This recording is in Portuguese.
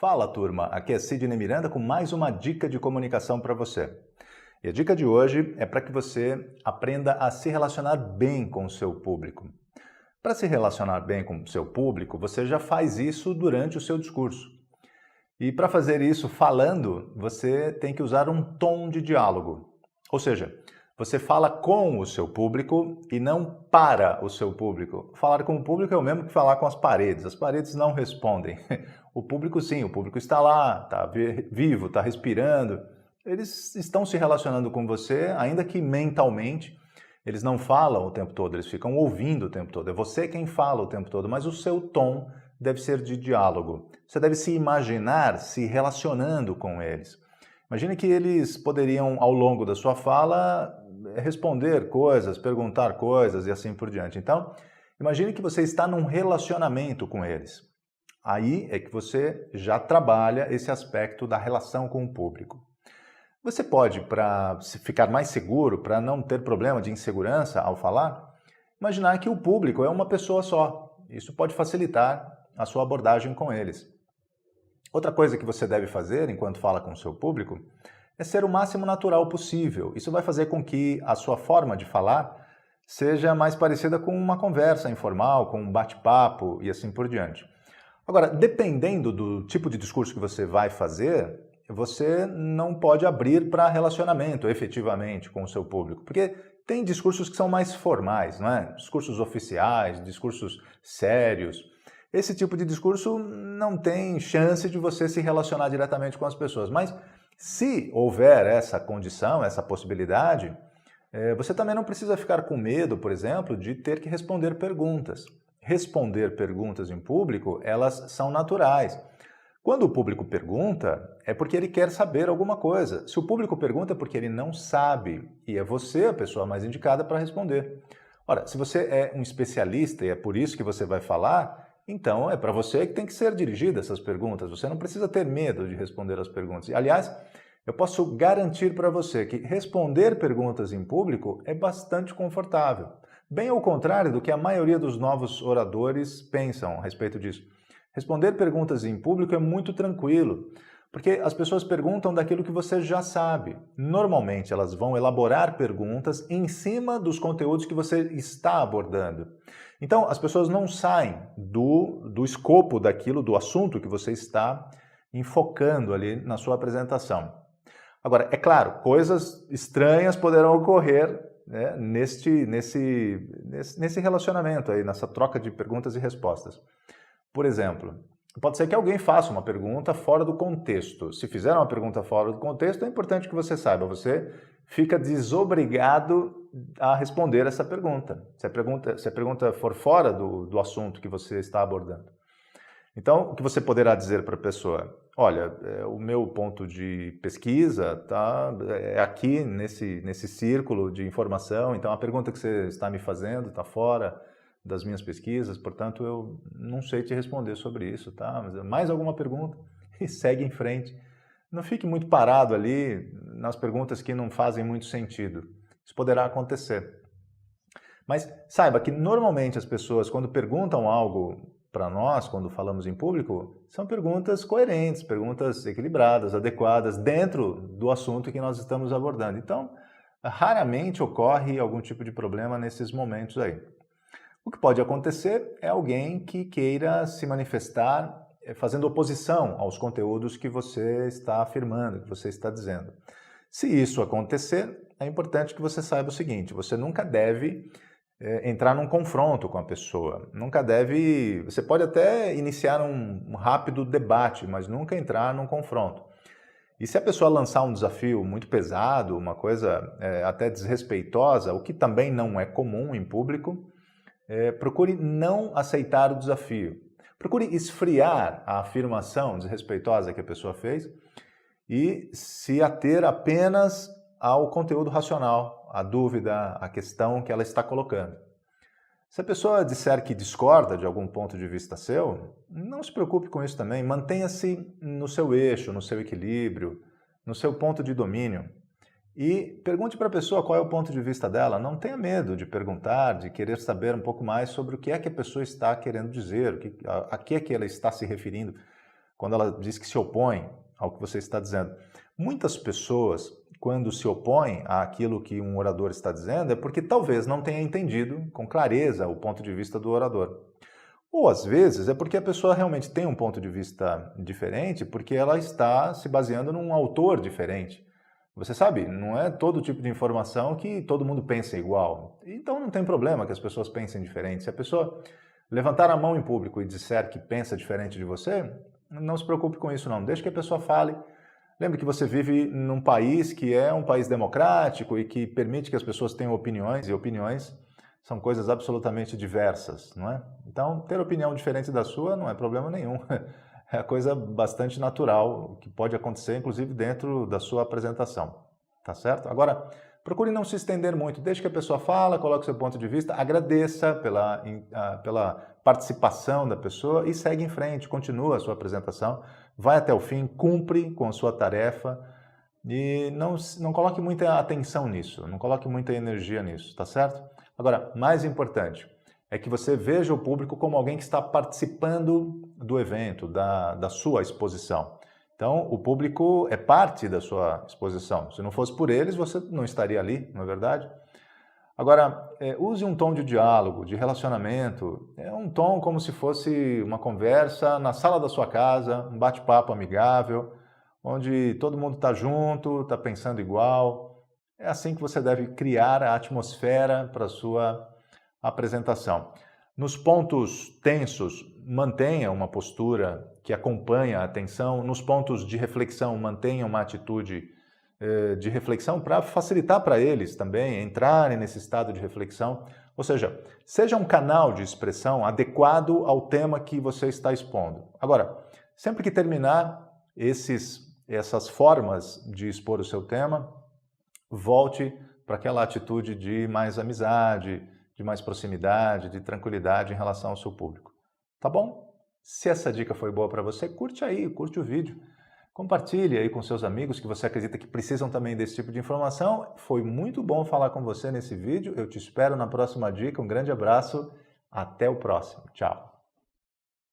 Fala, turma! Aqui é Sidney Miranda com mais uma dica de comunicação para você. E a dica de hoje é para que você aprenda a se relacionar bem com o seu público. Para se relacionar bem com o seu público, você já faz isso durante o seu discurso. E para fazer isso falando, você tem que usar um tom de diálogo. Ou seja, você fala com o seu público e não para o seu público. Falar com o público é o mesmo que falar com as paredes. As paredes não respondem. O público sim, o público está lá, está vivo, está respirando. Eles estão se relacionando com você, ainda que mentalmente. Eles não falam o tempo todo, eles ficam ouvindo o tempo todo. É você quem fala o tempo todo, mas o seu tom deve ser de diálogo. Você deve se imaginar se relacionando com eles. Imagine que eles poderiam, ao longo da sua fala, responder coisas, perguntar coisas e assim por diante. Então, imagine que você está num relacionamento com eles. Aí é que você já trabalha esse aspecto da relação com o público. Você pode, para ficar mais seguro, para não ter problema de insegurança ao falar, imaginar que o público é uma pessoa só. Isso pode facilitar a sua abordagem com eles. Outra coisa que você deve fazer enquanto fala com o seu público é ser o máximo natural possível. Isso vai fazer com que a sua forma de falar seja mais parecida com uma conversa informal, com um bate-papo e assim por diante. Agora, dependendo do tipo de discurso que você vai fazer, você não pode abrir para relacionamento efetivamente com o seu público, porque tem discursos que são mais formais, não é? Discursos oficiais, discursos sérios. Esse tipo de discurso não tem chance de você se relacionar diretamente com as pessoas, mas se houver essa condição, essa possibilidade, você também não precisa ficar com medo, por exemplo, de ter que responder perguntas. Responder perguntas em público, elas são naturais. Quando o público pergunta, é porque ele quer saber alguma coisa. Se o público pergunta, é porque ele não sabe, e é você a pessoa mais indicada para responder. Ora, se você é um especialista e é por isso que você vai falar, então é para você que tem que ser dirigida essas perguntas. Você não precisa ter medo de responder as perguntas. E, aliás, eu posso garantir para você que responder perguntas em público é bastante confortável. Bem ao contrário do que a maioria dos novos oradores pensam a respeito disso. Responder perguntas em público é muito tranquilo, porque as pessoas perguntam daquilo que você já sabe. Normalmente elas vão elaborar perguntas em cima dos conteúdos que você está abordando. Então as pessoas não saem do escopo daquilo, do assunto que você está enfocando ali na sua apresentação. Agora, é claro, coisas estranhas poderão ocorrer, né, nesse relacionamento aí, nessa troca de perguntas e respostas. Por exemplo, pode ser que alguém faça uma pergunta fora do contexto. Se fizer uma pergunta fora do contexto, é importante que você saiba, você fica desobrigado a responder essa pergunta. Se a pergunta for fora do assunto que você está abordando. Então, o que você poderá dizer para a pessoa? Olha, o meu ponto de pesquisa é aqui nesse círculo de informação, então a pergunta que você está me fazendo está fora das minhas pesquisas, portanto eu não sei te responder sobre isso, tá? Mas mais alguma pergunta? E segue em frente. Não fique muito parado ali nas perguntas que não fazem muito sentido. Isso poderá acontecer. Mas saiba que normalmente as pessoas, quando perguntam algo para nós, quando falamos em público, são perguntas coerentes, perguntas equilibradas, adequadas, dentro do assunto que nós estamos abordando. Então, raramente ocorre algum tipo de problema nesses momentos aí. O que pode acontecer é alguém que queira se manifestar fazendo oposição aos conteúdos que você está afirmando, que você está dizendo. Se isso acontecer, é importante que você saiba o seguinte, você nunca deve entrar num confronto com a pessoa, nunca deve... Você pode até iniciar um rápido debate, mas nunca entrar num confronto. E se a pessoa lançar um desafio muito pesado, uma coisa até desrespeitosa, o que também não é comum em público, procure não aceitar o desafio. Procure esfriar a afirmação desrespeitosa que a pessoa fez e se ater apenas ao conteúdo racional, à dúvida, à questão que ela está colocando. Se a pessoa disser que discorda de algum ponto de vista seu, não se preocupe com isso também. Mantenha-se no seu eixo, no seu equilíbrio, no seu ponto de domínio. E pergunte para a pessoa qual é o ponto de vista dela. Não tenha medo de perguntar, de querer saber um pouco mais sobre o que é que a pessoa está querendo dizer, a que é que ela está se referindo quando ela diz que se opõe ao que você está dizendo. Muitas pessoas, quando se opõem àquilo que um orador está dizendo, é porque talvez não tenha entendido com clareza o ponto de vista do orador. Ou, às vezes, é porque a pessoa realmente tem um ponto de vista diferente, porque ela está se baseando num autor diferente. Você sabe, não é todo tipo de informação que todo mundo pensa igual. Então não tem problema que as pessoas pensem diferente. Se a pessoa levantar a mão em público e disser que pensa diferente de você, não se preocupe com isso não. Deixe que a pessoa fale. Lembre que você vive num país que é um país democrático e que permite que as pessoas tenham opiniões, e opiniões são coisas absolutamente diversas, não é? Então, ter opinião diferente da sua não é problema nenhum. É coisa bastante natural, que pode acontecer, inclusive, dentro da sua apresentação, tá certo? Agora, procure não se estender muito, deixe que a pessoa fala, coloque seu ponto de vista, agradeça pela participação da pessoa e segue em frente, continua a sua apresentação, vai até o fim, cumpre com a sua tarefa e não coloque muita atenção nisso, não coloque muita energia nisso, tá certo? Agora, mais importante é que você veja o público como alguém que está participando do evento, da sua exposição. Então, o público é parte da sua exposição. Se não fosse por eles, você não estaria ali, não é verdade? Agora, use um tom de diálogo, de relacionamento. É um tom como se fosse uma conversa na sala da sua casa, um bate-papo amigável, onde todo mundo está junto, está pensando igual. É assim que você deve criar a atmosfera para a sua apresentação. Nos pontos tensos, mantenha uma postura que acompanha a atenção. Nos pontos de reflexão, mantenha uma atitude de reflexão para facilitar para eles também entrarem nesse estado de reflexão. Ou seja um canal de expressão adequado ao tema que você está expondo. Agora, sempre que terminar essas formas de expor o seu tema, volte para aquela atitude de mais amizade, de mais proximidade, de tranquilidade em relação ao seu público. Tá bom? Se essa dica foi boa para você, curte aí, curte o vídeo. Compartilhe aí com seus amigos que você acredita que precisam também desse tipo de informação. Foi muito bom falar com você nesse vídeo. Eu te espero na próxima dica. Um grande abraço. Até o próximo. Tchau.